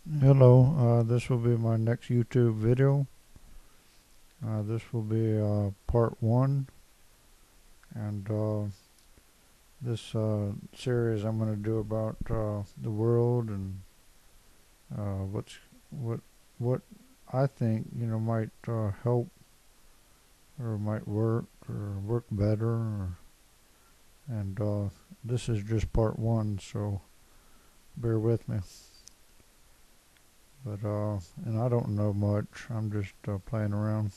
Hello, this will be my next YouTube video. This will be part one, and this series I'm going to do about the world and what's what what I think might help or might work better. And this is just part one, so bear with me. But and I don't know much. I'm just playing around.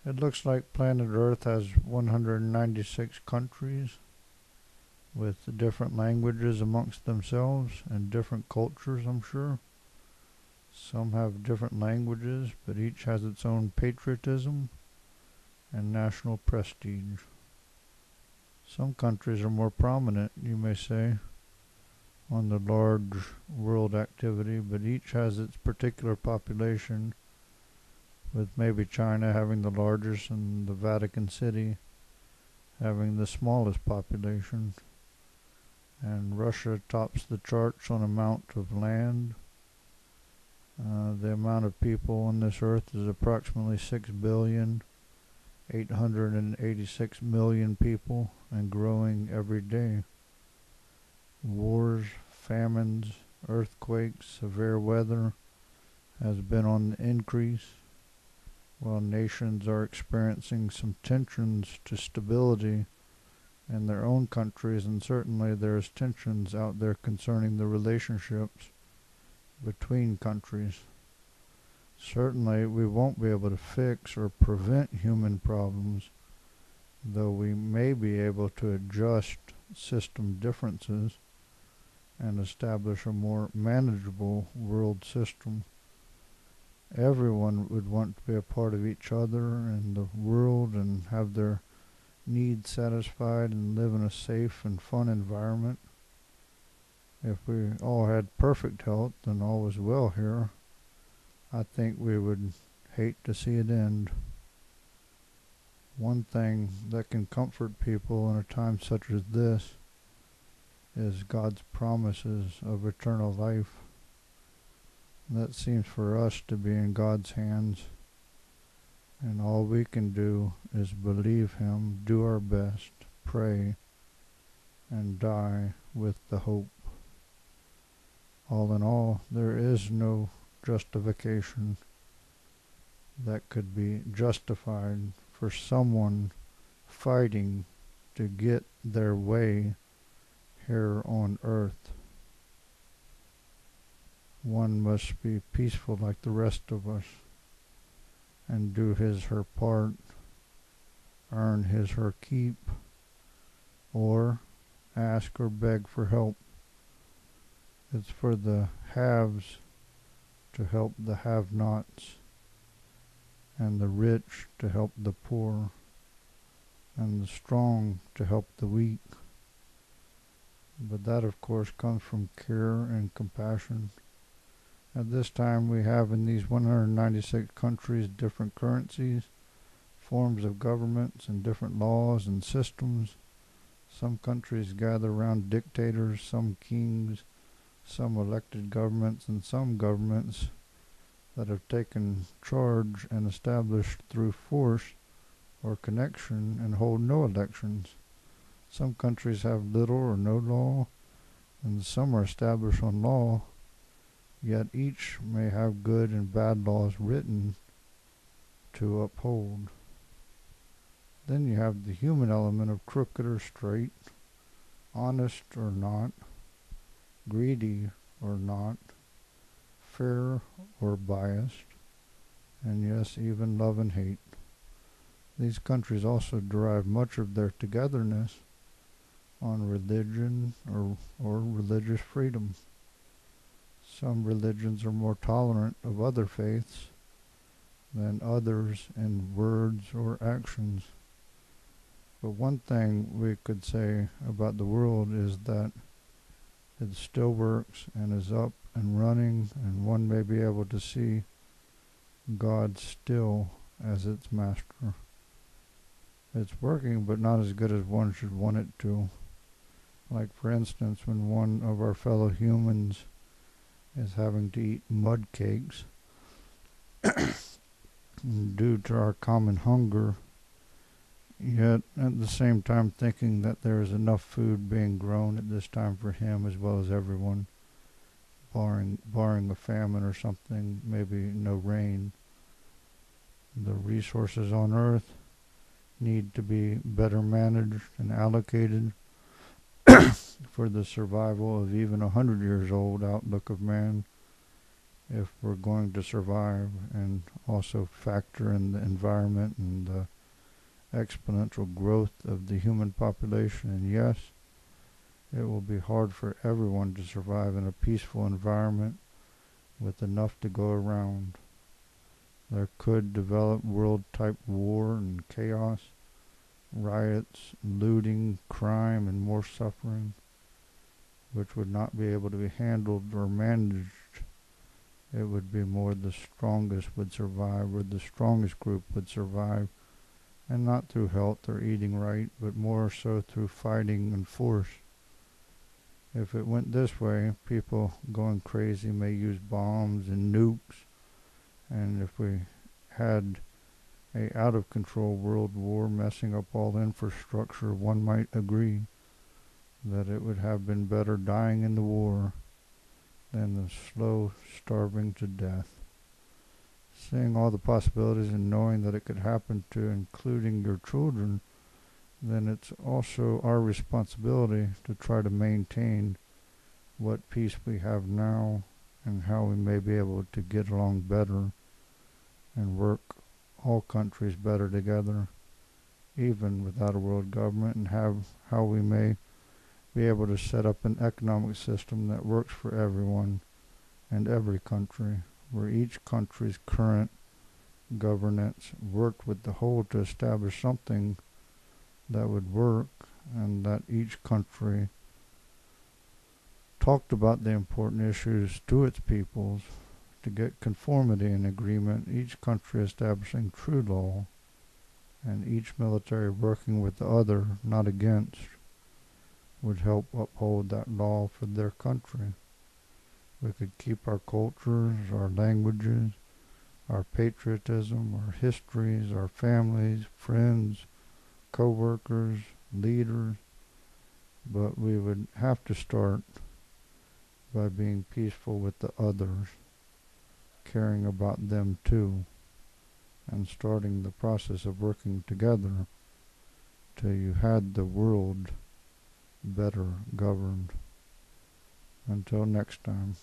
It looks like planet Earth has 196 countries with different languages amongst themselves and different cultures, I'm sure. Some have different languages, but each has its own patriotism and national prestige. Some countries are more prominent, you may say, on the large world activity, but each has its particular population, with maybe China having the largest and the Vatican City having the smallest population. And Russia tops the charts on amount of land. The amount of people on this earth is approximately 6,886,000,000 people and growing every day. Wars, famines, earthquakes, severe weather has been on the increase, while nations are experiencing some tensions to stability in their own countries, and certainly there's tensions out there concerning the relationships between countries. Certainly we won't be able to fix or prevent human problems, though we may be able to adjust system differences and establish a more manageable world system. Everyone would want to be a part of each other and the world and have their needs satisfied and live in a safe and fun environment. If we all had perfect health and all was well here, I think we would hate to see it end. One thing that can comfort people in a time such as this is God's promises of eternal life. That seems for us to be in God's hands, and all we can do is believe Him, do our best, pray, and die with the hope. All in all, there is no justification that could be justified for someone fighting to get their way here on earth. One must be peaceful like the rest of us and do his/her part, earn his/her keep, or ask or beg for help. It's for the haves to help the have-nots, and the rich to help the poor, and the strong to help the weak. But that, of course, comes from care and compassion. At this time, we have in these 196 countries different currencies, forms of governments, and different laws and systems. Some countries gather around dictators, some kings, some elected governments, and some governments that have taken charge and established through force or connection and hold no elections. Some countries have little or no law, and some are established on law, yet each may have good and bad laws written to uphold. Then you have the human element of crooked or straight, honest or not, greedy or not, fair or biased, and yes, even love and hate. These countries also derive much of their togetherness on religion or religious freedom. Some religions are more tolerant of other faiths than others in words or actions. But one thing we could say about the world is that it still works and is up and running, and one may be able to see God still as its master. It's working, but not as good as one should want it to. Like, for instance, when one of our fellow humans is having to eat mud cakes due to our common hunger, yet at the same time thinking that there is enough food being grown at this time for him as well as everyone, barring a famine or something, maybe no rain. The resources on Earth need to be better managed and allocated for the survival of even 100 years old outlook of man, if we're going to survive and also factor in the environment and the exponential growth of the human population. And yes, it will be hard for everyone to survive in a peaceful environment with enough to go around. There could develop world-type war and chaos, riots, looting, crime, and more suffering, which would not be able to be handled or managed. It would be more the strongest would survive, or the strongest group would survive, and not through health or eating right, but more so through fighting and force. If it went this way, people going crazy may use bombs and nukes, and if we had a out-of-control world war messing up all infrastructure, one might agree that it would have been better dying in the war than the slow starving to death. Seeing all the possibilities and knowing that it could happen to including your children, then it's also our responsibility to try to maintain what peace we have now and how we may be able to get along better and work all countries better together, even without a world government, and how we may be able to set up an economic system that works for everyone and every country, where each country's current governance worked with the whole to establish something that would work, and that each country talked about the important issues to its peoples to get conformity and agreement, each country establishing true law, and each military working with the other, not against, would help uphold that law for their country. We could keep our cultures, our languages, our patriotism, our histories, our families, friends, co-workers, leaders, but we would have to start by being peaceful with the others, caring about them too, and starting the process of working together till you had the world better governed. Until next time.